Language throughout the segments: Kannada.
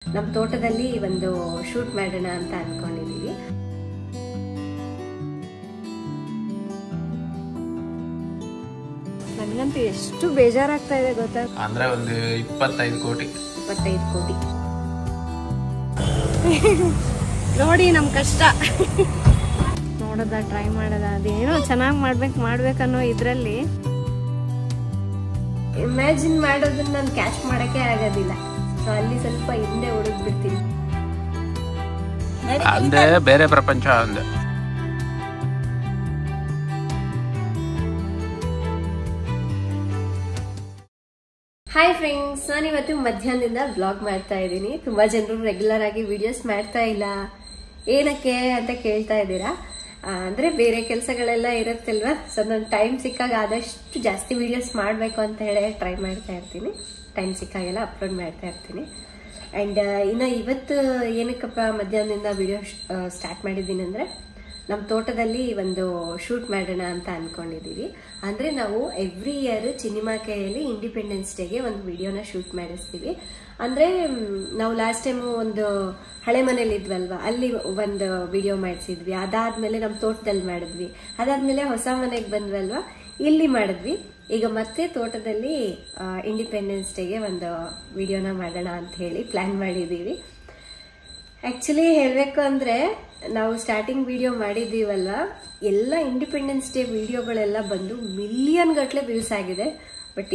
ನಮ್ಮ ತೋಟದಲ್ಲಿ ಒಂದು ಶೂಟ್ ಮಾಡೋಣ ಅಂತ ಅನ್ಕೊಂಡಿದೀವಿ. ನನಗಂತೂ ಎಷ್ಟು ಬೇಜಾರಾಗ್ತಾ ಇದೆ ಗೊತ್ತಾ. ಅಂದ್ರೆ ಒಂದು 25 ಕೋಟಿ ನೋಡಿ ನಮ್ ಕಷ್ಟ. ನೋಡೋದ ಟ್ರೈ ಮಾಡೋದ ಅದೇನೋ ಚೆನ್ನಾಗಿ ಮಾಡ್ಬೇಕನ್ನೋ ಇದ್ರಲ್ಲಿ ಇಮ್ಯಾಜಿನ್ ಮಾಡೋದನ್ನ ನಾನು ಕ್ಯಾಚ್ ಮಾಡಕ್ಕೆ ಆಗೋದಿಲ್ಲ. ಸೊ ಅಲ್ಲಿ ಸ್ವಲ್ಪ ಹಿಂದೆ ಹುಡುಕ್ ಬಿಡ್ತೀನಿ. ಅಂದೆ ಬೇರೆ ಪ್ರಪಂಚ ಅಂದೆ. ಹಾಯ್ ಫ್ರೆಂಡ್ಸ್, ನಾನಿವತ್ತು ಮಧ್ಯಾಹ್ನದಿಂದ ಬ್ಲಾಗ್ ಮಾಡ್ತಾ ಇದ್ದೀನಿ. ತುಂಬಾ ಜನರು ರೆಗ್ಯುಲರ್ ಆಗಿ ವಿಡಿಯೋಸ್ ಮಾಡ್ತಾ ಇಲ್ಲ, ಏನಕ್ಕೆ ಅಂತ ಕೇಳ್ತಾ ಇದ್ದೀರಾ. ಅಂದ್ರೆ ಬೇರೆ ಕೆಲಸಗಳೆಲ್ಲ ಇರುತ್ತಲ್ವಾ. ಸೊ ನಾನು ಟೈಮ್ ಸಿಕ್ಕಾಗ ಆದಷ್ಟು ಜಾಸ್ತಿ ವಿಡಿಯೋಸ್ ಮಾಡಬೇಕು ಅಂತ ಹೇಳಿ ಟ್ರೈ ಮಾಡ್ತಾ ಇರ್ತೀನಿ. ಟೈಮ್ ಸಿಕ್ಕಾಗೆಲ್ಲ ಅಪ್ಲೋಡ್ ಮಾಡ್ತಾ ಇರ್ತೀನಿ. ಆ್ಯಂಡ್ ಇನ್ನು ಇವತ್ತು ಏನಕ್ಕಪ್ಪ ಮಧ್ಯಾಹ್ನದಿಂದ ವಿಡಿಯೋ ಸ್ಟಾರ್ಟ್ ಮಾಡಿದ್ದೀನಿ ಅಂದರೆ, ನಮ್ಮ ತೋಟದಲ್ಲಿ ಒಂದು ಶೂಟ್ ಮಾಡೋಣ ಅಂತ ಅನ್ಕೊಂಡಿದ್ದೀವಿ. ಅಂದರೆ ನಾವು ಎವ್ರಿ ಇಯರ್ ಚಿನ್ನಿಮಾಕೆಯಲ್ಲಿ ಇಂಡಿಪೆಂಡೆನ್ಸ್ ಡೇಗೆ ಒಂದು ವಿಡಿಯೋನ ಶೂಟ್ ಮಾಡಿಸ್ತೀವಿ. ಅಂದರೆ ನಾವು ಲಾಸ್ಟ್ ಟೈಮು ಒಂದು ಹಳೆ ಮನೇಲಿ ಇದ್ವಲ್ವ, ಅಲ್ಲಿ ಒಂದು ವಿಡಿಯೋ ಮಾಡಿಸಿದ್ವಿ. ಅದಾದ್ಮೇಲೆ ನಮ್ಮ ತೋಟದಲ್ಲಿ ಮಾಡಿದ್ವಿ. ಅದಾದ್ಮೇಲೆ ಹೊಸ ಮನೆಗೆ ಬಂದ್ವಲ್ವ, ಇಲ್ಲಿ ಮಾಡಿದ್ವಿ. ಈಗ ಮತ್ತೆ ತೋಟದಲ್ಲಿ ಇಂಡಿಪೆಂಡೆನ್ಸ್ ಡೇಗೆ ಒಂದು ವಿಡಿಯೋನ ಮಾಡೋಣ ಅಂತ ಹೇಳಿ ಪ್ಲಾನ್ ಮಾಡಿದ್ದೀವಿ. ಆಕ್ಚುಲಿ ಹೇಳಬೇಕು ಅಂದರೆ, ನಾವು ಸ್ಟಾರ್ಟಿಂಗ್ ವಿಡಿಯೋ ಮಾಡಿದ್ದೀವಲ್ವ, ಎಲ್ಲ ಇಂಡಿಪೆಂಡೆನ್ಸ್ ಡೇ ವಿಡಿಯೋಗಳೆಲ್ಲ ಬಂದು ಮಿಲಿಯನ್ ಗಟ್ಟಲೆ ವ್ಯೂಸ್ ಆಗಿದೆ. ಬಟ್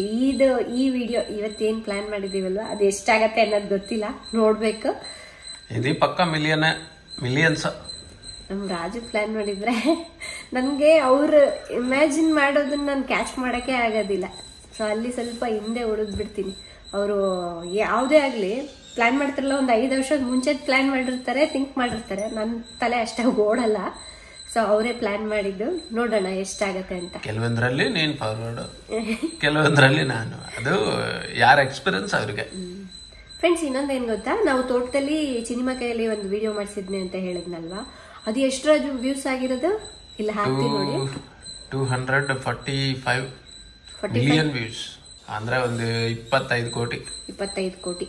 ಈ ವಿಡಿಯೋ ಇವತ್ತೇನು ಪ್ಲಾನ್ ಮಾಡಿದ್ದೀವಲ್ವ, ಅದು ಎಷ್ಟಾಗತ್ತೆ ಅನ್ನೋದು ಗೊತ್ತಿಲ್ಲ, ನೋಡ್ಬೇಕು. ಇದು ಪಕ್ಕ ಮಿಲಿಯನ್ಸ್. ನಮ್ಮ ರಾಜು ಪ್ಲಾನ್ ಮಾಡಿದ್ರೆ ನನಗೆ ಅವ್ರು ಇಮ್ಯಾಜಿನ್ ಮಾಡೋದನ್ನ ನಾನು ಕ್ಯಾಚ್ ಮಾಡೋಕ್ಕೆ ಆಗೋದಿಲ್ಲ. ಸೊ ಅಲ್ಲಿ ಸ್ವಲ್ಪ ಹಿಂದೆ ಹುಡುಗ್ಬಿಡ್ತೀನಿ. ಅವರು ಯಾವುದೇ ಆಗಲಿ ಪ್ಲಾನ್ ಮಾಡ್ತಾರಲ್ಲ, ಒಂದು 5 ವರ್ಷದ ಮುಂಚೆ ಪ್ಲಾನ್ ಮಾಡಿರ್ತಾರೆ, ಥಿಂಕ್ ಮಾಡಿರ್ತಾರೆ. ನನ್ನ ತಲೆ ಅಷ್ಟಾಗಿ ಓಡಲ್ಲ. ಸೊ ಅವರೇ ಪ್ಲಾನ್ ಮಾಡಿದ್ದು, ನೋಡೋಣ ಎಷ್ಟಾಗತ್ತೆ ಅಂತ. ಕೆಲವೊಂದ್ರಲ್ಲಿ ನೀನ್ ಫಾರ್ವರ್ಡ್, ಕೆಲವೊಂದ್ರಲ್ಲಿ ನಾನು. ಅದು ಯಾರ ಎಕ್ಸ್ಪೀರಿಯನ್ಸ್ ಅವ್ರಿಗೆ. ಫ್ರೆಂಡ್ಸ್, ಇನ್ನೊಂದೇನು ಗೊತ್ತಾ, ನಾವು ತೋಟದಲ್ಲಿ ಚಿನ್ನಿಮಾಕೆಯಲ್ಲಿ ಒಂದು ವಿಡಿಯೋ ಮಾಡಿಸಿದ್ನಿ ಅಂತ ಹೇಳಿದ್ನಲ್ವಾ, ಅದು ಎಷ್ಟು ವ್ಯೂಸ್ ಆಗಿರೋದು ಇಲ್ಲ ಹಾಕ್ತೀನಿ ನೋಡಿ. 245 ಮಿಲಿಯನ್ ವ್ಯೂಸ್, ಅಂದ್ರೆ ಒಂದು 25 ಕೋಟಿ.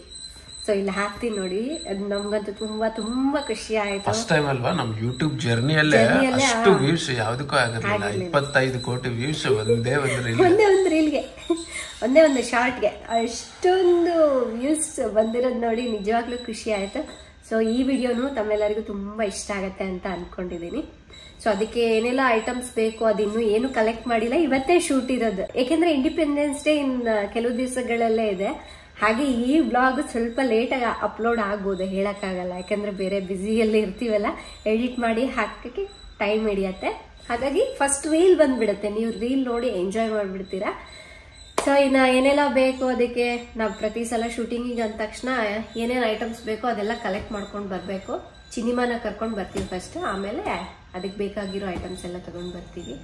ಸೊ ಇಲ್ಲಿ ಹಾಕ್ತೀನಿ ನೋಡಿ. ಅದು ನಮ್ಗಂತೂ ತುಂಬಾ ತುಂಬಾ ಖುಷಿ ಆಯ್ತು. ಫಸ್ಟ್ ಟೈಮ್ ಅಲ್ವಾ ನಮ್ ಯೂಟ್ಯೂಬ್ ಜರ್ನಿಯಲ್ಲೇ ಅಷ್ಟು ವ್ಯೂಸ್ ಯಾವ್ದಕ್ಕೂ ಆಗಿರ್ಲಿಲ್ಲ. 25 ಕೋಟಿ ವ್ಯೂಸ್ ಒಂದೇ ಒಂದು ರೀಲ್ಗೆ, ಒಂದೇ ಒಂದು ಶಾರ್ಟ್ಗೆ ಅಷ್ಟೊಂದು ವ್ಯೂಸ್ ಬಂದಿರೋದು ನೋಡಿ ನಿಜವಾಗ್ಲೂ ಖುಷಿ ಆಯ್ತು. ಸೊ ಈ ವಿಡಿಯೋನು ತಮ್ಮೆಲ್ಲರಿಗೂ ತುಂಬಾ ಇಷ್ಟ ಆಗತ್ತೆ ಅಂತ ಅನ್ಕೊಂಡಿದೀನಿ. ಸೊ ಅದಕ್ಕೆ ಏನೆಲ್ಲ ಐಟಮ್ಸ್ ಬೇಕು ಅದಿನ್ನೂ ಏನು ಕಲೆಕ್ಟ್ ಮಾಡಿಲ್ಲ, ಇವತ್ತೇ ಶೂಟ್ ಇರೋದು. ಯಾಕೆಂದ್ರೆ ಇಂಡಿಪೆಂಡೆನ್ಸ್ ಡೇ ಕೆಲವು ದಿವಸಗಳಲ್ಲೇ ಇದೆ. ಹಾಗೆ ಈ ಬ್ಲಾಗ್ ಸ್ವಲ್ಪ ಲೇಟಾಗಿ ಅಪ್ಲೋಡ್ ಆಗ್ಬೋದು, ಹೇಳಕ್ಕಾಗಲ್ಲ. ಯಾಕಂದ್ರೆ ಬೇರೆ ಬ್ಯುಸಿಯಲ್ಲಿ ಇರ್ತೀವಲ್ಲ, ಎಡಿಟ್ ಮಾಡಿ ಹಾಕಕ್ಕೆ ಟೈಮ್ ಹಿಡಿಯತ್ತೆ. ಹಾಗಾಗಿ ಫಸ್ಟ್ ರೀಲ್ ಬಂದ್ಬಿಡುತ್ತೆ, ನೀವು ರೀಲ್ ನೋಡಿ ಎಂಜಾಯ್ ಮಾಡ್ಬಿಡ್ತೀರಾ. ಸೊ ಇನ್ನು ಏನೆಲ್ಲ ಬೇಕು ಅದಕ್ಕೆ, ನಾವು ಪ್ರತಿ ಸಲ ಶೂಟಿಂಗಿಗೆ ಅಂದ ತಕ್ಷಣ ಏನೇನು ಐಟಮ್ಸ್ ಬೇಕೋ ಅದೆಲ್ಲ ಕಲೆಕ್ಟ್ ಮಾಡ್ಕೊಂಡು ಬರಬೇಕು. ಚಿನ್ನಿಮಾನ ಕರ್ಕೊಂಡು ಬರ್ತೀವಿ ಫಸ್ಟ್, ಆಮೇಲೆ ಅದಕ್ಕೆ ಬೇಕಾಗಿರೋ ಐಟಮ್ಸ್ ಎಲ್ಲ ತಗೊಂಡು ಬರ್ತೀವಿ.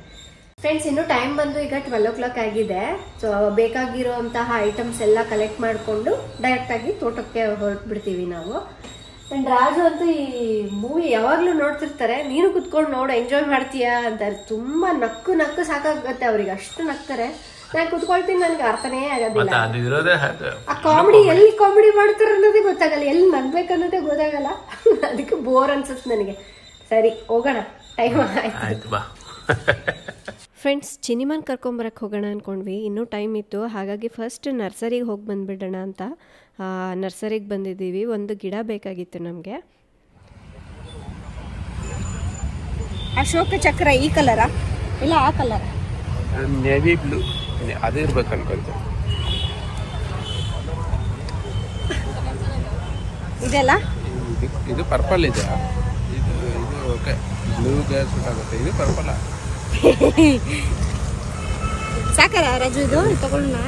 ಫ್ರೆಂಡ್ಸ್, ಇನ್ನು ಟೈಮ್ ಬಂದು ಈಗ 12 o'clock ಆಗಿದೆ. ಸೊ ಬೇಕಾಗಿರೋಂತಹ ಐಟಮ್ಸ್ ಎಲ್ಲ ಕಲೆಕ್ಟ್ ಮಾಡಿಕೊಂಡು ಡೈರೆಕ್ಟ್ ಆಗಿ ತೋಟಕ್ಕೆ ಹೊರಟ್ಬಿಡ್ತೀವಿ ನಾವು. ಅಂಡ್ ರಾಜು ಅಂತೂ ಈ ಮೂವಿ ಯಾವಾಗ್ಲೂ ನೋಡ್ತಿರ್ತಾರೆ. ನೀನು ಕುತ್ಕೊಂಡು ನೋಡು, ಎಂಜಾಯ್ ಮಾಡ್ತೀಯಾ ಅಂತಾರೆ. ತುಂಬಾ ನಕ್ಕು ಸಾಕಾಗತ್ತೆ ಅವ್ರಿಗೆ, ಅಷ್ಟು ನಗ್ತಾರೆ. ನಾನು ಕುತ್ಕೊಳ್ತೀನಿ, ನನ್ಗೆ ಅರ್ಥನೇ ಆಗೋದಿಲ್ಲ. ಆ ಎಲ್ಲಿ ಕಾಮಿಡಿ ಮಾಡ್ತಾರೆ ಅನ್ನೋದೇ ಗೊತ್ತಾಗಲ್ಲ, ಎಲ್ಲಿ ನಗ್ಬೇಕನ್ನೋದೇ ಗೊತ್ತಾಗಲ್ಲ. ಅದಕ್ಕೆ ಬೋರ್ ಅನ್ಸುತ್ತೆ ನನಗೆ. ಸರಿ, ಹೋಗೋಣ, ಟೈಮ್ ಆಯ್ತು. ಫ್ರೆಂಡ್ಸ್, ಚಿನ್ನಿಮಾನ್ ಕರ್ಕೊಂಬರಕ್ಕೆ ಹೋಗೋಣ ಅಂದ್ಕೊಂಡ್ವಿ. ಇನ್ನೂ ಟೈಮ್ ಇತ್ತು, ಹಾಗಾಗಿ ಫಸ್ಟ್ ನರ್ಸರಿಗೆ ಹೋಗಿ ಬಂದುಬಿಡೋಣ ಅಂತ ನರ್ಸರಿಗೆ ಬಂದಿದ್ದೀವಿ. ಒಂದು ಗಿಡ ಬೇಕಾಗಿತ್ತು ನಮಗೆ. ಅಶೋಕ ಚಕ್ರ ಈ ಕಲರಾ ಇಲ್ಲ ಆ ಕಲರ್? ನೇವಿ ಬ್ಲೂ ಅದೇ ಇರ್ಬೇಕು ಅನ್ಕೊಂತ. ಇದೆಲ್ಲ ಇದು ಪರ್ಪಲ್ ಇದೆ. ಇದು ಓಕೆ, ಬ್ಲೂ ಗ್ಯಾಸ್ ಆಗುತ್ತೆ. ಇದು ಪರ್ಪಲ್ ಸಾಕರ ರಾಜು, ಇದು ತಗೊಳ್ಳೋಣ.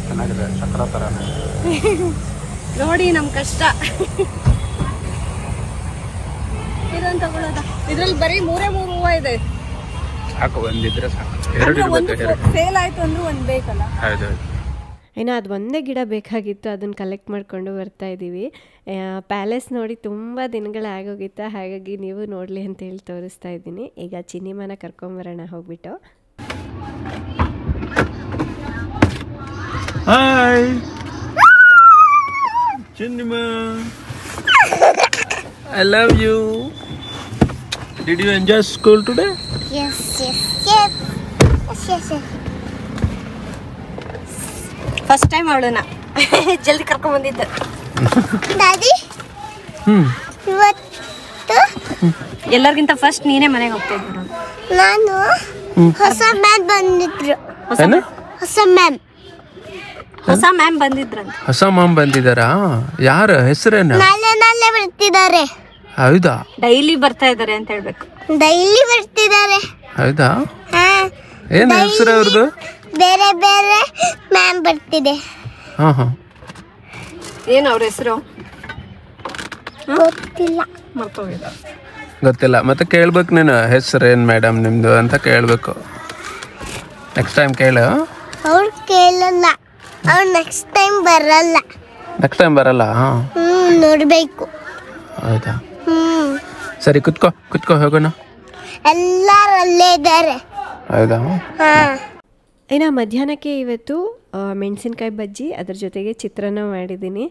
ಚೆನ್ನಾಗಿದೆ, ಚಕ್ರ ತರ ನೋಡಿ ನಮ್ ಕಷ್ಟ. ಇದೊಂದು ತಗೊಳ್ಳೋದ, ಇದ್ರಲ್ಲಿ ಬರೀ 3 ಹೂವು ಇದೆ. ಸಾಕು, ಒಂದಿದ್ರೆ ಸಾಕು. ಫೇಲ್ ಆಯ್ತು ಅಂದ್ರೆ ಒಂದು ಬೇಕಲ್ಲ. ಹೌದು. ಏನೋ ಅದು ಒಂದೇ ಗಿಡ ಬೇಕಾಗಿತ್ತು, ಅದನ್ನು ಕಲೆಕ್ಟ್ ಮಾಡಿಕೊಂಡು ಬರ್ತಾ ಇದ್ದೀವಿ. ಪ್ಯಾಲೇಸ್ ನೋಡಿ ತುಂಬ ದಿನಗಳಾಗೋಗಿತ್ತು, ಹಾಗಾಗಿ ನೀವು ನೋಡಲಿ ಅಂತ ಹೇಳಿ ತೋರಿಸ್ತಾ ಇದ್ದೀನಿ. ಈಗ ಚಿನ್ನಿಮಾನ ಕರ್ಕೊಂಬರೋಣ ಹೋಗ್ಬಿಟ್ಟು. Hi Chinnima, I love you. Did you enjoy school today? Yes. First time ಅವಳನ್ನ ಜಲ್ದಿ ಕರ್ಕೊಂಡ್ ಬಂದಿದ್ದ. ಡ್ಯಾಡಿ ಇವತ್ತು ಎಲ್ಲರಿಗಿಂತ ಫಸ್ಟ್ ನೀನೇ ಮನೆಗೆ ಹೋಗ್ತಿದ್ರು. ನಾನು ಹೊಸ ಮ್ಯಾಮ್ ಬಂದಿದ್ರು. ಹೊಸ ಮ್ಯಾಮ್ ಬಂದಿದ್ರಂತ. ಹೊಸ ಮ್ಯಾಮ್ ಬಂದಿದ್ದಾರಾ? ಯಾರ ಹೆಸರೇನ? ನಾಳೆ ಬರ್ತಿದ್ದಾರೆ. ಹೌದಾ? ಡೈಲಿ ಬರ್ತಾ ಇದಾರೆ ಅಂತ ಹೇಳ್ಬೇಕು. ಡೈಲಿ ಬರ್ತಿದ್ದಾರೆ. ಹೌದಾ? ಏನ್ ಹೆಸರು ಅವ್ರದ್ದು? ಬೇರೆ ಮ್ಯಾಮ್ ಬರ್ತಿದೆ. ಏನ್ ಅವ್ರ ಹೆಸರು ಗೊತ್ತಿಲ್ಲ. ಗೊತ್ತಿಲ್ಲ. ಮತ್ತೆ ಕೇಳ್ಬೇಕು ನೀನು, ಹೆಸರೇನ್ ಮೇಡಮ್ ನಿಮ್ದು ಅಂತ ಕೇಳ್ಬೇಕು. ನೆಕ್ಸ್ಟ್ ಟೈಮ್ ಕೇಳು. ಅವ್ರು ಕೇಳಲ್ಲ, ಅವ್ರು ನೆಕ್ಸ್ಟ್ ಟೈಮ್ ಬರಲ್ಲ. ನೆಕ್ಸ್ಟ್ ಟೈಮ್ ಬರಲ್ಲ? ನೋಡ್ಬೇಕು. ಹೌದಾ? ಸರಿ, ಕುತ್ಕೋ ಹೋಗೋಣ. ಎಲ್ಲರೂ ಅಲ್ಲೇ ಇದ್ದಾರೆ. ಹೌದಾ? ಇನ್ನು ಮಧ್ಯಾಹ್ನಕ್ಕೆ ಇವತ್ತು ಮೆಣಸಿನ್ಕಾಯಿ ಬಜ್ಜಿ, ಅದ್ರ ಜೊತೆಗೆ ಚಿತ್ರಾನ್ನ ಮಾಡಿದ್ದೀನಿ.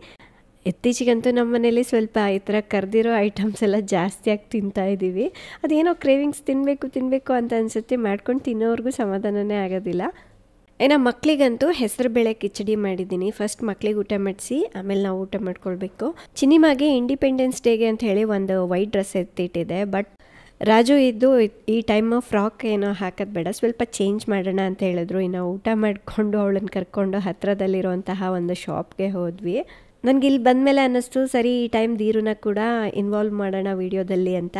ಇತ್ತೀಚೆಗಂತೂ ನಮ್ಮ ಮನೇಲಿ ಸ್ವಲ್ಪ ಈ ಥರ ಕರೆದಿರೋ ಐಟಮ್ಸ್ ಎಲ್ಲ ಜಾಸ್ತಿಯಾಗಿ ತಿಂತಾ ಇದ್ದೀವಿ. ಅದೇನೋ ಕ್ರೇವಿಂಗ್ಸ್ ತಿನ್ನಬೇಕು ಅಂತ ಅನಿಸುತ್ತೆ, ಮಾಡ್ಕೊಂಡು ತಿನ್ನೋವ್ರಿಗೂ ಸಮಾಧಾನನೇ ಆಗೋದಿಲ್ಲ. ಇನ್ನು ಮಕ್ಕಳಿಗಂತೂ ಹೆಸರುಬೇಳೆ ಕಿಚಡಿ ಮಾಡಿದ್ದೀನಿ. ಫಸ್ಟ್ ಮಕ್ಕಳಿಗೆ ಊಟ ಮಾಡಿಸಿ ಆಮೇಲೆ ನಾವು ಊಟ ಮಾಡ್ಕೊಳ್ಬೇಕು. ಚಿನ್ನಿಮಾಗೆ ಇಂಡಿಪೆಂಡೆನ್ಸ್ ಡೇಗೆ ಅಂತ ಹೇಳಿ ಒಂದು ವೈಟ್ ಡ್ರೆಸ್ ಎತ್ತಿಟ್ಟಿದೆ. ಬಟ್ ರಾಜು ಇದ್ದು ಈ ಟೈಮ್ ಫ್ರಾಕ್ ಏನೋ ಹಾಕೋದು ಬೇಡ, ಸ್ವಲ್ಪ ಚೇಂಜ್ ಮಾಡೋಣ ಅಂತ ಹೇಳಿದ್ರು. ಇನ್ನು ಊಟ ಮಾಡಿಕೊಂಡು ಅವಳನ್ನು ಕರ್ಕೊಂಡು ಹತ್ತಿರದಲ್ಲಿರುವಂತಹ ಒಂದು ಶಾಪ್ಗೆ ಹೋದ್ವಿ. ನನಗೆ ಇಲ್ಲಿ ಬಂದಮೇಲೆ ಅನ್ನಿಸ್ತು, ಸರಿ ಈ ಟೈಮ್ ದೀರುನ ಕೂಡ ಇನ್ವಾಲ್ವ್ ಮಾಡೋಣ ವಿಡಿಯೋದಲ್ಲಿ ಅಂತ.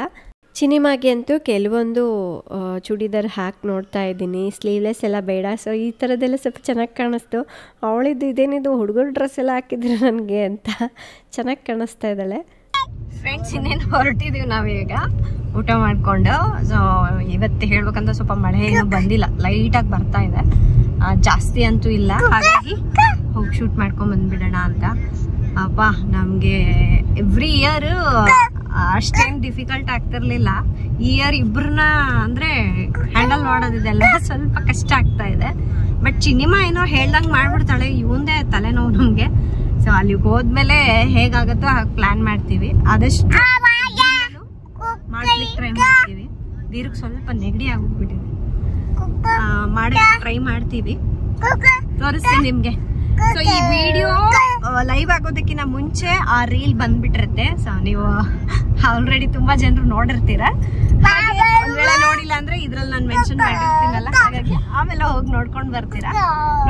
ಚಿನಿಮಾಗೆ ಅಂತೂ ಕೆಲವೊಂದು ಚೂಡಿದಾರ್ ಹಾಕಿ ನೋಡ್ತಾ ಇದ್ದೀನಿ. ಸ್ಲೀವ್ಲೆಸ್ ಎಲ್ಲ ಬೇಡ, ಸೊ ಈ ಥರದ್ದೆಲ್ಲ ಸ್ವಲ್ಪ ಚೆನ್ನಾಗಿ ಕಾಣಿಸ್ತು. ಅವಳಿದ್ದು ಇದೇನಿದು ಹುಡುಗರ ಡ್ರೆಸ್ ಎಲ್ಲ ಹಾಕಿದ್ರು ನನಗೆ ಅಂತ ಚೆನ್ನಾಗಿ ಕಾಣಿಸ್ತಾ ಇದ್ದಾಳೆ. ಫ್ರೆಂಡ್ಸ್, ಇನ್ನೇನು ಹೊರಟಿದ್ದೀವಿ ನಾವೀಗ ಊಟ ಮಾಡಿಕೊಂಡು. ಸೊ ಇವತ್ತು ಹೇಳ್ಬೇಕಂದ್ರೆ ಸ್ವಲ್ಪ ಮಳೆ ಏನೂ ಬಂದಿಲ್ಲ, ಲೈಟಾಗಿ ಬರ್ತಾ ಇದೆ, ಜಾಸ್ತಿ ಅಂತೂ ಇಲ್ಲ. ಹಾಗಾಗಿ ಹೋಗಿ ಶೂಟ್ ಮಾಡ್ಕೊಂಡು ಬಂದುಬಿಡೋಣ ಅಂತ. ಅಪ್ಪ, ನಮಗೆ ಎವ್ರಿ ಇಯರ್ ಅಷ್ಟೇನು ಡಿಫಿಕಲ್ಟ್ ಆಗ್ತಿರ್ಲಿಲ್ಲ. ಈ ಇಯರ್ ಇಬ್ಬರನ್ನ ಅಂದರೆ ಹ್ಯಾಂಡಲ್ ಮಾಡೋದಿದೆಲ್ಲ ಸ್ವಲ್ಪ ಕಷ್ಟ ಆಗ್ತಾ ಇದೆ. ಬಟ್ ಚಿನ್ನಿಮಾ ಏನೋ ಹೇಳ್ದಂಗೆ ಮಾಡ್ಬಿಡ್ತಾಳೆ, ಇವಂದೇ ತಲೆನೋವು ನಮಗೆ. ಸೊ ಅಲ್ಲಿಗೆ ಹೋದ್ಮೇಲೆ ಹೇಗಾಗುತ್ತೋ ಹಾಗೆ ಪ್ಲಾನ್ ಮಾಡ್ತೀವಿ. ಆದಷ್ಟು ಮಾಡ್ಲಿಕ್ಕೆ ಟ್ರೈ ಮಾಡ್ತೀವಿ. ದೀರ್ಘ ಸ್ವಲ್ಪ ನೆಗಡಿ ಆಗ್ಬಿಟ್ಟಿದೆ, ಮಾಡಕ್ಕೆ ಟ್ರೈ ಮಾಡ್ತೀವಿ, ತೋರಿಸ್ತೀನಿ ನಿಮ್ಗೆ. ಸೊ ಈ ವಿಡಿಯೋ ಲೈವ್ ಆಗೋದಕ್ಕಿಂತ ಮುಂಚೆ ಆ ರೀಲ್ ಬಂದ್ಬಿಟ್ಟಿರುತ್ತೆ. ಸೊ ನೀವು ಆಲ್ರೆಡಿ ತುಂಬಾ ಜನರು ನೋಡಿರ್ತೀರ. ಒಂದ್ ವೇಳೆ ನೋಡಿಲ್ಲ ಅಂದ್ರೆ ಇದ್ರಲ್ಲಿ ನಾನು ಮೆನ್ಷನ್ ಮಾಡಿರ್ತೀನಲ್ಲ, ಹಾಗಾಗಿ ಆಮೇಲೆ ಹೋಗಿ ನೋಡ್ಕೊಂಡು ಬರ್ತೀರಾ.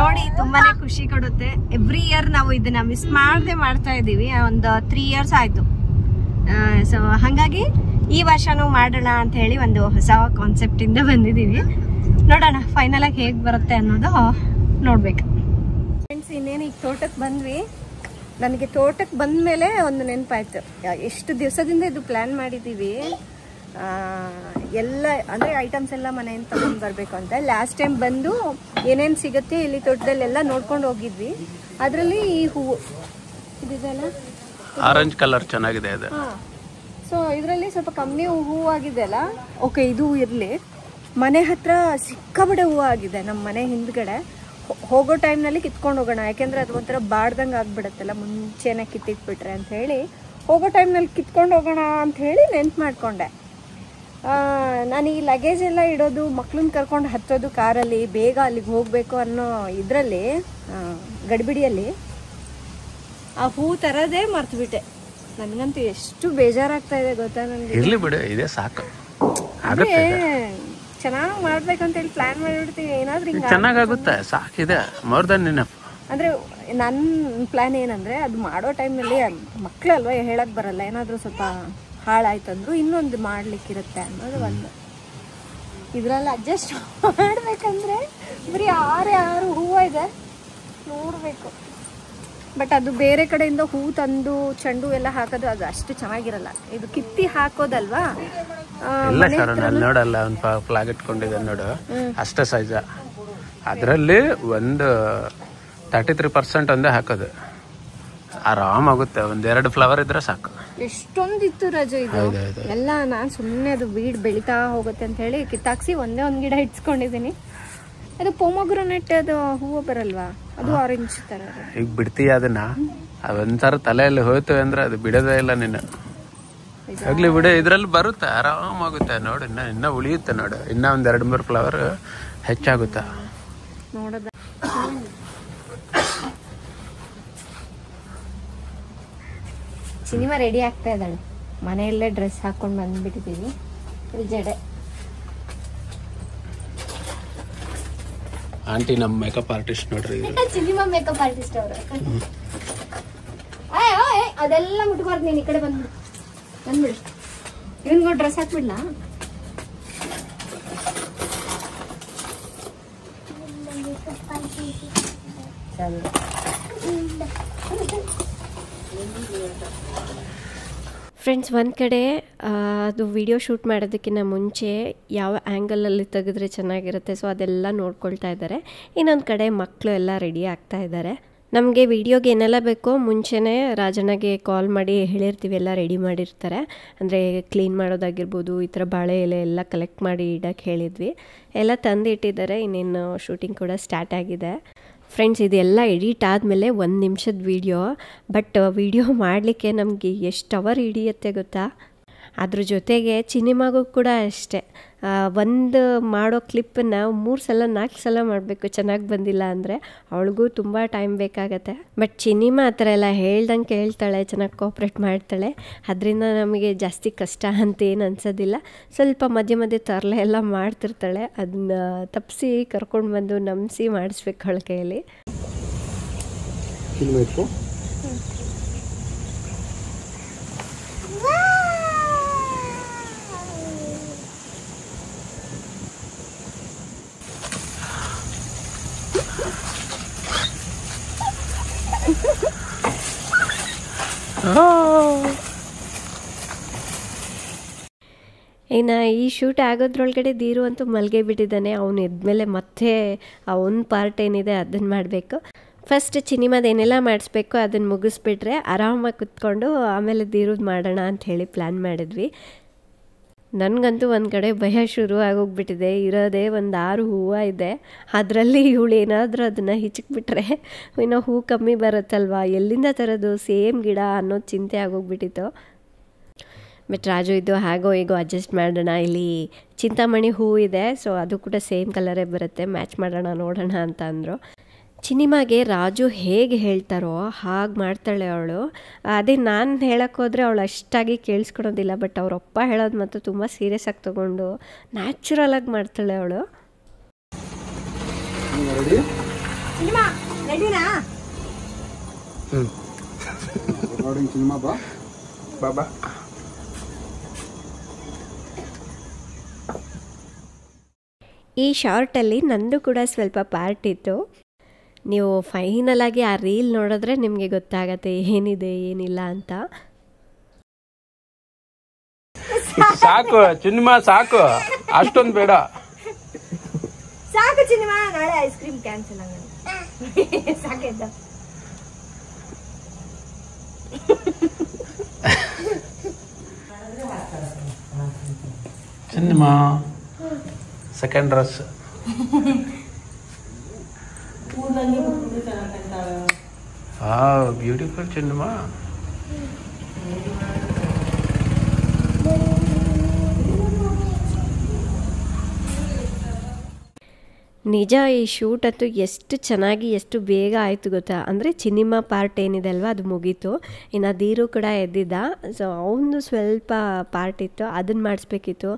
ನೋಡಿ, ತುಂಬಾನೇ ಖುಷಿ ಕೊಡುತ್ತೆ. ಎವ್ರಿ ಇಯರ್ ನಾವು ಇದನ್ನ ಮಿಸ್ ಮಾಡದೆ ಮಾಡ್ತಾ ಇದೀವಿ. ಒಂದು 3 years ಆಯ್ತು. ಸೊ ಹಾಗಾಗಿ ಈ ವರ್ಷನೂ ಮಾಡೋಣ ಅಂತ ಹೇಳಿ ಒಂದು ಹೊಸ ಕಾನ್ಸೆಪ್ಟ್ ಇಂದ ಬಂದಿದೀವಿ. ನೋಡೋಣ ಫೈನಲ್ ಆಗಿ ಹೇಗ್ ಬರುತ್ತೆ ಅನ್ನೋದು ನೋಡ್ಬೇಕು. ಫ್ರೆಂಡ್ಸ್, ಇನ್ನೇನು ಈಗ ತೋಟಕ್ಕೆ ಬಂದ್ವಿ. ನನಗೆ ತೋಟಕ್ಕೆ ಬಂದ್ಮೇಲೆ ಒಂದು ನೆನಪಾಯ್ತು, ಎಷ್ಟು ದಿವಸದಿಂದ ಇದು ಪ್ಲಾನ್ ಮಾಡಿದ್ದೀವಿ. ಎಲ್ಲ ಅಂದರೆ ಐಟಮ್ಸ್ ಎಲ್ಲ ಮನೆಯಿಂದ ತಗೊಂಡು ಬರಬೇಕು ಅಂತ. ಲಾಸ್ಟ್ ಟೈಮ್ ಬಂದು ಏನೇನು ಸಿಗುತ್ತೆ ಇಲ್ಲಿ ತೋಟದಲ್ಲೆಲ್ಲ ನೋಡ್ಕೊಂಡು ಹೋಗಿದ್ವಿ. ಅದರಲ್ಲಿ ಈ ಹೂವು ಇದೆಲ್ಲ ಆರೆಂಜ್ ಕಲರ್ ಚೆನ್ನಾಗಿದೆ ಅದು. ಸೊ ಇದರಲ್ಲಿ ಸ್ವಲ್ಪ ಕಮ್ಮಿ ಹೂವು ಆಗಿದೆ ಅಲ್ಲ. ಓಕೆ, ಇದು ಇರಲಿ. ಮನೆ ಹತ್ರ ಸಿಕ್ಕಾಬಡೆ ಹೂವು ಆಗಿದೆ. ನಮ್ಮ ಮನೆ ಹಿಂದ್ಗಡೆ ಹೋಗೋ ಟೈಮ್ನಲ್ಲಿ ಕಿತ್ಕೊಂಡು ಹೋಗೋಣ, ಯಾಕೆಂದರೆ ಅದು ಒಂಥರ ಬಾಡ್ದಂಗೆ ಆಗ್ಬಿಡುತ್ತಲ್ಲ ಮುಂಚೆನೇ ಕಿತ್ತಿಟ್ಬಿಟ್ರೆ ಅಂತ ಹೇಳಿ. ಹೋಗೋ ಟೈಮ್ನಲ್ಲಿ ಕಿತ್ಕೊಂಡು ಹೋಗೋಣ ಅಂತ ಹೇಳಿ ನೆನ್ಪು ಮಾಡಿಕೊಂಡೆ. ನಾನು ಈ ಲಗೇಜ್ ಎಲ್ಲ ಇಡೋದು, ಮಕ್ಳನ್ನ ಕರ್ಕೊಂಡು ಹತ್ತೋದು ಕಾರಲ್ಲಿ, ಬೇಗ ಅಲ್ಲಿಗೆ ಹೋಗಬೇಕು ಅನ್ನೋ ಇದರಲ್ಲಿ ಗಡಿಬಿಡಿಯಲ್ಲಿ ಆ ಹೂ ತರದೇ ಮರ್ತುಬಿಟ್ಟೆ. ನನಗಂತೂ ಎಷ್ಟು ಬೇಜಾರಾಗ್ತಾ ಇದೆ ಗೊತ್ತಾ. ನನಗೆ ಇರ್ಲಿ ಬಿಡು, ಇದೇ ಸಾಕು. ಚೆನ್ನಾಗಿ ಮಾಡ್ಬೇಕಂತ ಹೇಳಿ ಪ್ಲಾನ್ ಮಾಡಿಬಿಡ್ತೀವಿ. ಏನಾದ್ರೂ ಹಿಂಗೆ ಚೆನ್ನಾಗುತ್ತೆ, ಸಾಕಿದೆ. More than enough. ಅಂದರೆ ನನ್ನ ಪ್ಲಾನ್ ಏನಂದರೆ, ಅದು ಮಾಡೋ ಟೈಮ್ನಲ್ಲಿ ಮಕ್ಕಳಲ್ವ, ಹೇಳಕ್ಕೆ ಬರಲ್ಲ. ಏನಾದರೂ ಸ್ವಲ್ಪ ಹಾಳಾಯ್ತಂದ್ರು ಇನ್ನೊಂದು ಮಾಡ್ಲಿಕ್ಕಿರುತ್ತೆ ಅನ್ನೋದು ಒಂದು. ಇದರಲ್ಲಿ ಅಡ್ಜಸ್ಟ್ ಮಾಡಬೇಕಂದ್ರೆ ಬರೀ 6 ಹೂವು ಇದೆ, ನೋಡಬೇಕು. ಬಟ್ ಅದು ಬೇರೆ ಕಡೆಯಿಂದ ಹೂ ತಂದು ಚೆಂಡು ಎಲ್ಲ ಹಾಕೋದು ಅದು ಅಷ್ಟು ಚೆನ್ನಾಗಿರಲ್ಲ. ಇದು ಕಿತ್ತಿ ಹಾಕೋದಲ್ವಾ. ಇಲ್ಲ ಸರ್, ನಾನು ನೋಡಲ್ಲ, ಒಂದು ಫ್ಲಾಗ್ ಇಟ್ಕೊಂಡಿದೆ ನೋಡು, ಅಷ್ಟೇ ಸೈಜ. ಅದರಲ್ಲಿ ಒಂದು 33% ಒಂದೇ ಹಾಕೋದು, ಆರಾಮಾಗುತ್ತೆ. 1-2 ಫ್ಲವರ್ ಇದ್ರೆ ಸಾಕು. ಎಷ್ಟೊಂದಿತ್ತು ರಜೆ ಇದು ಎಲ್ಲ. ನಾನು ಸುಮ್ಮನೆ ಅದು ಬೀಡ್ ಬೆಳಿತಾ ಹೋಗುತ್ತೆ ಅಂತ ಹೇಳಿ ಕಿತ್ತಾಕ್ಸಿ ಒಂದೇ ಒಂದು ಗಿಡ ಇಟ್ಸ್ಕೊಂಡಿದ್ದೀನಿ. ಅದು ಪೊಮೊಗ್ರನೇಟ್ ಅದು ಹೂವು ಬರಲ್ವಾ, ಅದು ಆರೆಂಜ್ ತರ. ಈಗ ಬಿಡ್ತೀಯ ಅದನ್ನ? ಒಂದ್ಸರ ತಲೆಯಲ್ಲಿ ಹೋಯ್ತು ಅಂದ್ರೆ ಅದು ಬಿಡೋದೇ ಇಲ್ಲ ನಿನ್ನ. ಆಗ್ಲಿ ಬಿಡು, ಇದ್ರಲ್ಲಿ ಬರುತ್ತೆ, ಆರಾಮಾಗುತ್ತೆ ನೋಡಿ. ಇನ್ನ ಉಳಿಯುತ್ತೆ ನೋಡು, ಇನ್ನ ಒಂದ್ 2-3 ಫ್ಲವರ್ ಹೆಚ್ಚಾಗುತ್ತೆ. ನೋಡದ ಸಿನಿಮಾ ರೆಡಿ ಆಗ್ತಾ ಇದ್ದಾಳೆ. ಮನೆಯಲ್ಲೇ ಡ್ರೆಸ್ ಹಾಕೊಂಡು ಬಂದ್ಬಿಟ್ಟಿದ್ದೀವಿ. ಇಲ್ಲಿ ಜಡೆ ಆಂಟಿ ನಮ್ಮ ಮೇಕಪ್ ಆರ್ಟಿಸ್ಟ್ ನೋಡ್ರಿ. ಸಿನಿಮಾ ಮೇಕಪ್ ಆರ್ಟಿಸ್ಟ್ ಅವರು. ಅದೆಲ್ಲ ಮುಟ್ಬಾರ್ದು, ನೀನು ಈ ಕಡೆ ಬಂದ್ಬಿಡು. ಇವನ್ಗೂ ಡ್ರೆಸ್ ಹಾಕ್ಬಿಡ್ಲಾ? ಫ್ರೆಂಡ್ಸ್, ಒಂದು ಕಡೆ ಅದು ವಿಡಿಯೋ ಶೂಟ್ ಮಾಡೋದಕ್ಕಿಂತ ಮುಂಚೆ ಯಾವ ಆ್ಯಂಗಲಲ್ಲಿ ತೆಗೆದ್ರೆ ಚೆನ್ನಾಗಿರುತ್ತೆ, ಸೊ ಅದೆಲ್ಲ ನೋಡ್ಕೊಳ್ತಾ ಇದ್ದಾರೆ. ಇನ್ನೊಂದು ಕಡೆ ಮಕ್ಕಳು ಎಲ್ಲ ರೆಡಿ ಆಗ್ತಾ ಇದ್ದಾರೆ. ನಮಗೆ ವಿಡಿಯೋಗೆ ಏನೆಲ್ಲ ಬೇಕೋ ಮುಂಚೆನೇ ರಾಜಣ್ಣಗೆ ಕಾಲ್ ಮಾಡಿ ಹೇಳಿರ್ತೀವಿ, ಎಲ್ಲ ರೆಡಿ ಮಾಡಿರ್ತಾರೆ. ಅಂದರೆ ಕ್ಲೀನ್ ಮಾಡೋದಾಗಿರ್ಬೋದು, ಈ ಥರ ಬಾಳೆ ಎಲೆ ಎಲ್ಲ ಕಲೆಕ್ಟ್ ಮಾಡಿ ಇಡೋಕ್ಕೆ ಹೇಳಿದ್ವಿ. ಎಲ್ಲ ತಂದು ಇಟ್ಟಿದ್ದಾರೆ. ಇನ್ನೇನು ಶೂಟಿಂಗ್ ಕೂಡ ಸ್ಟಾರ್ಟ್ ಆಗಿದೆ. ಫ್ರೆಂಡ್ಸ್, ಇದೆಲ್ಲ ಎಡಿಟ್ ಆದಮೇಲೆ 1 ನಿಮಿಷದ ವೀಡಿಯೋ. ಬಟ್ ವಿಡಿಯೋ ಮಾಡಲಿಕ್ಕೆ ನಮಗೆ ಎಷ್ಟು ಅವರ್ ಹಿಡಿಯುತ್ತೆ ಗೊತ್ತಾ? ಅದ್ರ ಜೊತೆಗೆ ಸಿನಿಮಾಗೂ ಕೂಡ ಅಷ್ಟೇ, ಒಂದು ಮಾಡೋ ಕ್ಲಿಪ್ಪನ್ನು 3 ಸಲ 4 ಸಲ ಮಾಡಬೇಕು ಚೆನ್ನಾಗಿ ಬಂದಿಲ್ಲ ಅಂದರೆ. ಅವಳಿಗೂ ತುಂಬ ಟೈಮ್ ಬೇಕಾಗತ್ತೆ. ಬಟ್ ಸಿನಿಮಾ ಆ ಥರ ಎಲ್ಲ ಹೇಳ್ದಂಗೆ ಕೇಳ್ತಾಳೆ, ಚೆನ್ನಾಗಿ ಕೋಪ್ರೇಟ್ ಮಾಡ್ತಾಳೆ. ಅದರಿಂದ ನಮಗೆ ಜಾಸ್ತಿ ಕಷ್ಟ ಅಂತ ಏನು ಅನ್ಸೋದಿಲ್ಲ. ಸ್ವಲ್ಪ ಮಧ್ಯೆ ಮಧ್ಯೆ ತರಲೆ ಎಲ್ಲ ಮಾಡ್ತಿರ್ತಾಳೆ. ಅದನ್ನ ತಪ್ಪಿಸಿ ಕರ್ಕೊಂಡು ಬಂದು ನಂಬಿಸಿ ಮಾಡಿಸ್ಬೇಕು ಅವಳ ಕೈಯಲ್ಲಿ. ಇನ್ನು ಈ ಶೂಟ್ ಆಗೋದ್ರೊಳಗಡೆ ದೀರು ಅಂತೂ ಮಲ್ಗೆ ಬಿಟ್ಟಿದ್ದಾನೆ. ಅವನು ಎದ್ಮೇಲೆ ಮತ್ತೆ ಅವನ ಪಾರ್ಟ್ ಏನಿದೆ ಅದನ್ನು ಮಾಡಬೇಕು. ಫಸ್ಟ್ ಸಿನಿಮಾದೇನೆಲ್ಲ ಮಾಡಿಸ್ಬೇಕು ಅದನ್ನು ಮುಗಿಸ್ಬಿಟ್ರೆ ಆರಾಮಾಗಿ ಕುತ್ಕೊಂಡು ಆಮೇಲೆ ದೀರುದು ಮಾಡೋಣ ಅಂಥೇಳಿ ಪ್ಲ್ಯಾನ್ ಮಾಡಿದ್ವಿ. ನನಗಂತೂ ಒಂದು ಕಡೆ ಭಯ ಶುರು ಆಗೋಗ್ಬಿಟ್ಟಿದೆ. ಇರೋದೇ ಒಂದು 6 ಹೂವು ಇದೆ, ಅದರಲ್ಲಿ ಇವಳು ಏನಾದರೂ ಅದನ್ನು ಹಿಚಕ್ಬಿಟ್ರೆ ಇನ್ನೂ ಹೂ ಕಮ್ಮಿ ಬರುತ್ತಲ್ವ, ಎಲ್ಲಿಂದ ತರೋದು ಸೇಮ್ ಗಿಡ ಅನ್ನೋದು ಚಿಂತೆ ಆಗೋಗ್ಬಿಟ್ಟಿತ್ತು. ಬಟ್ ರಾಜು ಇದು ಹಾಗೋ ಹೀಗೋ ಅಡ್ಜಸ್ಟ್ ಮಾಡೋಣ. ಇಲ್ಲಿ ಚಿಂತಾಮಣಿ ಹೂ ಇದೆ, ಸೊ ಅದು ಕೂಡ ಸೇಮ್ ಕಲರೇ ಬರುತ್ತೆ, ಮ್ಯಾಚ್ ಮಾಡೋಣ ನೋಡೋಣ ಅಂತ ಅಂದರು. ಸಿನಿಮಾಗೆ ರಾಜು ಹೇಗೆ ಹೇಳ್ತಾರೋ ಹಾಗೆ ಮಾಡ್ತಾಳೆ ಅವಳು. ಅದೇ ನಾನು ಹೇಳಕ್ಕೆ ಹೋದರೆ ಅವಳು ಅಷ್ಟಾಗಿ ಕೇಳಿಸ್ಕೊಳೋದಿಲ್ಲ. ಬಟ್ ಅವರಪ್ಪ ಹೇಳೋದು ಮಾತ್ರ ತುಂಬ ಸೀರಿಯಸ್ ಆಗಿ ತೊಗೊಂಡು ನ್ಯಾಚುರಲಾಗಿ ಮಾಡ್ತಾಳೆ ಅವಳು. ಈ ಶಾರ್ಟಲ್ಲಿ ನಂದು ಕೂಡ ಸ್ವಲ್ಪ ಪಾರ್ಟ್ ಇತ್ತು. ನೀವು ಫೈನಲ್ ಆಗಿ ಆ ರೀಲ್ ನೋಡಿದ್ರೆ ನಿಮಗೆ ಗೊತ್ತಾಗತ್ತೆ ಏನಿದೆ ಏನಿಲ್ಲ ಅಂತ. ಸಾಕು ಚಿನ್ನಿಮಾ, ಸಾಕು, ಅಷ್ಟೊಂದು ಬೇಡ, ಸಾಕು ಚಿನ್ನಿಮಾ. ನಾಳೆ ಐಸ್ ಕ್ರೀಮ್ ಕ್ಯಾನ್ಸಲ್ ಆಗೋದು ಸಾಕಿದ್ದ. ಚಿನ್ನಿಮಾ ಸೆಕೆಂಡ್ ಡ್ರೆಸ್. ಬ್ಯೂಟಿಫುಲ್ ಚಿನ್ನಿಮಾ. ನಿಜ ಈ ಶೂಟ್ ಅಂತೂ ಎಷ್ಟು ಚೆನ್ನಾಗಿ ಎಷ್ಟು ಬೇಗ ಆಯಿತು ಗೊತ್ತಾ. ಅಂದರೆ ಸಿನಿಮಾ ಪಾರ್ಟ್ ಏನಿದೆ ಅಲ್ವಾ ಅದು ಮುಗೀತು. ಇನ್ನು ದೀರು ಕೂಡ ಎದ್ದಿದ್ದ, ಸೊ ಅವನು ಸ್ವಲ್ಪ ಪಾರ್ಟ್ ಇತ್ತು ಅದನ್ನು ಮಾಡಿಸ್ಬೇಕಿತ್ತು.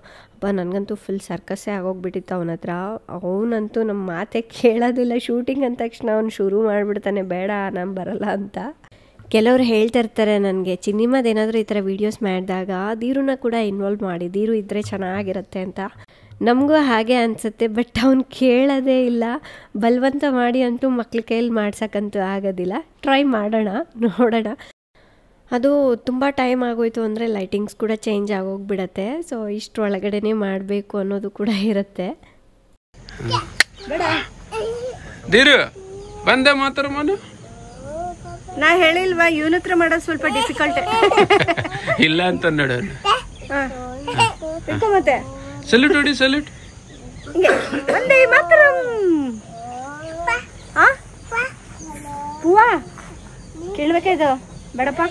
ನನಗಂತೂ ಫುಲ್ ಸರ್ಕಸ್ಸೇ ಆಗೋಗ್ಬಿಟ್ಟಿತ್ತು ಅವನ ಹತ್ರ. ಅವನಂತೂ ನಮ್ಮ ಮಾತೆ ಕೇಳೋದಿಲ್ಲ. ಶೂಟಿಂಗ್ ಅಂದ ತಕ್ಷಣ ಅವ್ನು ಶುರು ಮಾಡಿಬಿಡ್ತಾನೆ, ಬೇಡ ನಾನು ಬರಲ್ಲ ಅಂತ. ಕೆಲವ್ರು ಹೇಳ್ತಾ ಇರ್ತಾರೆ ನನಗೆ, ಸಿನಿಮಾದೇನಾದರೂ ಈ ಥರ ವೀಡಿಯೋಸ್ ಮಾಡಿದಾಗ ದೀರುನ ಕೂಡ ಇನ್ವಾಲ್ವ್ ಮಾಡಿ, ದೀರು ಇದ್ದರೆ ಚೆನ್ನಾಗಿರುತ್ತೆ ಅಂತ. ನಮಗೂ ಹಾಗೆ ಅನಿಸುತ್ತೆ. ಬಟ್ ಅವ್ನು ಕೇಳೋದೇ ಇಲ್ಲ. ಬಲವಂತ ಮಾಡಿ ಅಂತೂ ಮಕ್ಳ ಕೈಯಲ್ಲಿ ಮಾಡ್ಸೋಕ್ಕಂತೂ ಆಗೋದಿಲ್ಲ. ಟ್ರೈ ಮಾಡೋಣ, ನೋಡೋಣ. ಅದು ತುಂಬ ಟೈಮ್ ಆಗೋಯ್ತು ಅಂದರೆ ಲೈಟಿಂಗ್ಸ್ ಕೂಡ ಚೇಂಜ್ ಆಗೋಗ್ಬಿಡತ್ತೆ. ಸೊ ಇಷ್ಟರೊಳಗಡೆನೇ ಮಾಡಬೇಕು ಅನ್ನೋದು ಕೂಡ ಇರುತ್ತೆ. ದೀರು ಬಂದೆ ಮಾತಾಡ ಮಾನು. ನಾ ಹೇಳಿಲ್ವಾ ಇವನ ಹತ್ರ ಮಾಡೋದು ಸ್ವಲ್ಪ ಡಿಫಿಕಲ್ಟ್ ಇಲ್ಲ ಅಂತ ನೋಡ. ಮತ್ತೆ ಸಲ್ಯೂಟ್ ಹೊಡಿ, ಸಲ್ಯೂಟ್. ಒಂದೇ ಮಾತ್ರ ಪೂವಾ ಕೇಳ್ಬೇಕಾಯ್ತು ಬೇಡಪ್ಪ,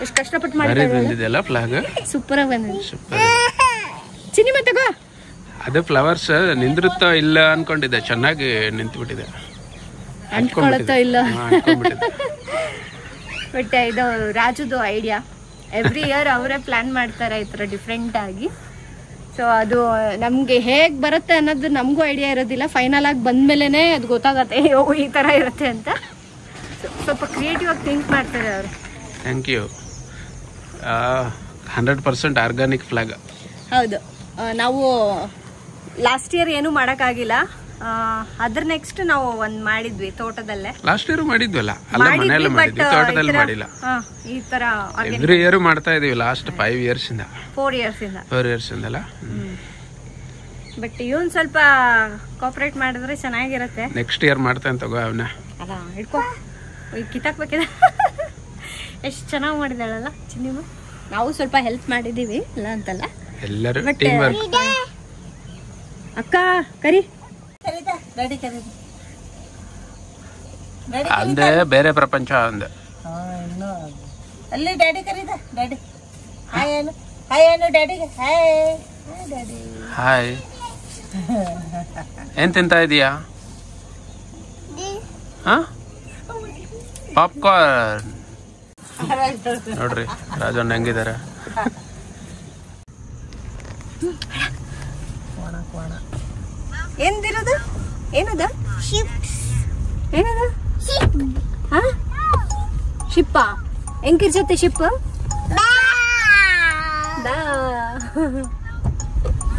ಎಷ್ಟು ಕಷ್ಟಪಟ್ಟು ಮಾಡಿದ್ದೆ. ಫ್ಲಾಗ್ ಸೂಪರ್ ಆಗಿ ಬಂದಿದೆ. ಸಿನಿಮಾ ತಗೋ. ಅದು ಫ್ಲವರ್ಸ್ ನಿಂದಿರುತ್ತೋ ಇಲ್ಲ ಅನ್ಕೊಂಡಿದ್ದೆ, ಚೆನ್ನಾಗಿ ನಿಂತುಬಿಟ್ಟಿದೆ. ಅಂಟ್ಕೊಳತ್ತೋ ಇಲ್ಲ. ಬಟ್ ಇದು ರಾಜುದು ಐಡಿಯಾ. ಎವ್ರಿ ಇಯರ್ ಅವರೇ ಪ್ಲಾನ್ ಮಾಡ್ತಾರೆ ಈ ಥರ ಡಿಫ್ರೆಂಟ್ ಆಗಿ. ಸೊ ಅದು ನಮಗೆ ಹೇಗೆ ಬರುತ್ತೆ ಅನ್ನೋದು ನಮಗೂ ಐಡಿಯಾ ಇರೋದಿಲ್ಲ. ಫೈನಲ್ ಆಗಿ ಬಂದಮೇಲೆ ಅದು ಗೊತ್ತಾಗತ್ತೆ ಈ ಥರ ಇರುತ್ತೆ ಅಂತ. ಸ್ವಲ್ಪ ಕ್ರಿಯೇಟಿವ್ ಆಗಿ ಥಿಂಕ್ ಮಾಡ್ತಾರೆ ಅವರು. Thank you. 100% organic flag. ಹೌದು. ನಾವು ಲಾಸ್ಟ್ ಇಯರ್ ಏನೂ ಮಾಡೋಕ್ಕಾಗಿಲ್ಲ. ಅದ್ರ ನೆಕ್ಸ್ಟ್ ನಾವು ಒಂದು ಮಾಡಿದ್ವಿ ತೋಟದಲ್ಲೇ. ಲಾಸ್ಟ್ ಇಯರ್ ಮಾಡಿದ್ವಲ್ಲ, ಅಲ್ಲ ಮನೆಯಲ್ಲೇ ಮಾಡಿದ್ವಿ, ತೋಟದಲ್ಲಿ ಮಾಡಿಲ್ಲ. ಈ ತರ ಎವ್ರಿ ಇಯರ್ ಮಾಡ್ತಾ ಇದೀವಿ ಲಾಸ್ಟ್ 5 years ಇಂದ. 4 years ಇಂದ. 4 years ಇಂದಲ್ಲ. ಬಟ್ ಇವನ್ ಸ್ವಲ್ಪ ಕೋಆಪರೇಟ್ ಮಾಡಿದ್ರೆ ಚೆನ್ನಾಗಿರುತ್ತೆ. ನೆಕ್ಸ್ಟ್ ಇಯರ್ ಮಾಡ್ತಾನೆ ತಗೋ ಅವನ. ಅಲ್ಲ ಇಟ್ಕೋ, ಕಿತ್ತಾಕ್ಬೇಕಿದೆ. ಎಷ್ಟು ಚೆನ್ನಾಗಿ ಮಾಡಿದಾಳಲ್ಲ ಚಿನ್ನಿಮು. ನಾವು ಸ್ವಲ್ಪ ಹೆಲ್ಪ್ ಮಾಡಿದೀವಿ, ಇಲ್ಲ ಅಂತಲ್ಲ. ಎಲ್ಲರೂ ಟೀಮ್ ವರ್ಕ್. ಅಕ್ಕ ಕರಿ ಅಂದೆ ಬೇರೆ ಪ್ರಪಂಚ ಅಂದೆ. ಅಲ್ಲಿ ಡ್ಯಾಡಿ ಕರೀದ. ಡ್ಯಾಡಿ ಹಾಯ್ ಏನು, ಹಾಯ್ ಏನು ಡ್ಯಾಡಿಗೆ. Hi daddy. ಹಾಯ್. ಏನ್ ತಿಂತಾ ಇದೀಯಾ? ಪಾಪ್ಕಾರ್ನ್. ನೋಡ್ರಿ ರಾಜಣ್ಣ ಹೆಂಗಿದಾರೆ. ಎಂದಿರೋದು ಏನದ? ಏನದ? ಶಿಪ್ಪ ಹೆಂಗಿರ್ಸತ್ತೆ ಶಿಪ್?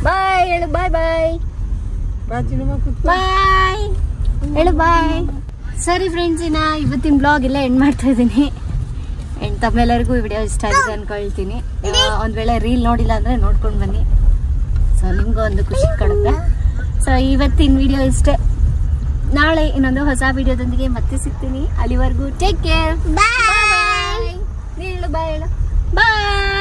ಬಾಯ್ ಹೇಳು. ಬಾಯ್ ಬಾಯ್ ಬಾಯ್ ಹೇಳು. ಬಾಯ್. ಸರಿ ಫ್ರೆಂಡ್ಸ್, ಇವತ್ತಿನ ಬ್ಲಾಗ್ ಎಲ್ಲ ಎಂಡ್ ಮಾಡ್ತಾ ಇದ್ದೀನಿ. ಎಂಡ್ ತಮ್ಮೆಲ್ಲರಿಗೂ ಈ ವಿಡಿಯೋ ಇಷ್ಟ ಆಗಿದೆ ಅನ್ಕೊಳ್ತೀನಿ. ಒಂದ್ ವೇಳೆ ರೀಲ್ ನೋಡಿಲ್ಲ ಅಂದ್ರೆ ನೋಡ್ಕೊಂಡು ಬನ್ನಿ. ಸೊ ನಿಮ್ಗೂ ಒಂದು ಖುಷಿ ಕೊಡುತ್ತೆ. ಸೊ ಇವತ್ತಿನ ವಿಡಿಯೋ ಇಷ್ಟೇ. ನಾಳೆ ಇನ್ನೊಂದು ಹೊಸ ವಿಡಿಯೋದೊಂದಿಗೆ ಮತ್ತೆ ಸಿಗ್ತೀನಿ. ಅಲ್ಲಿವರೆಗೂ ಟೇಕ್ ಕೇರ್. ಬಾಯ್. ನೀನು ಬಾಯ್ ಹೇಳು. ಬಾಯ್.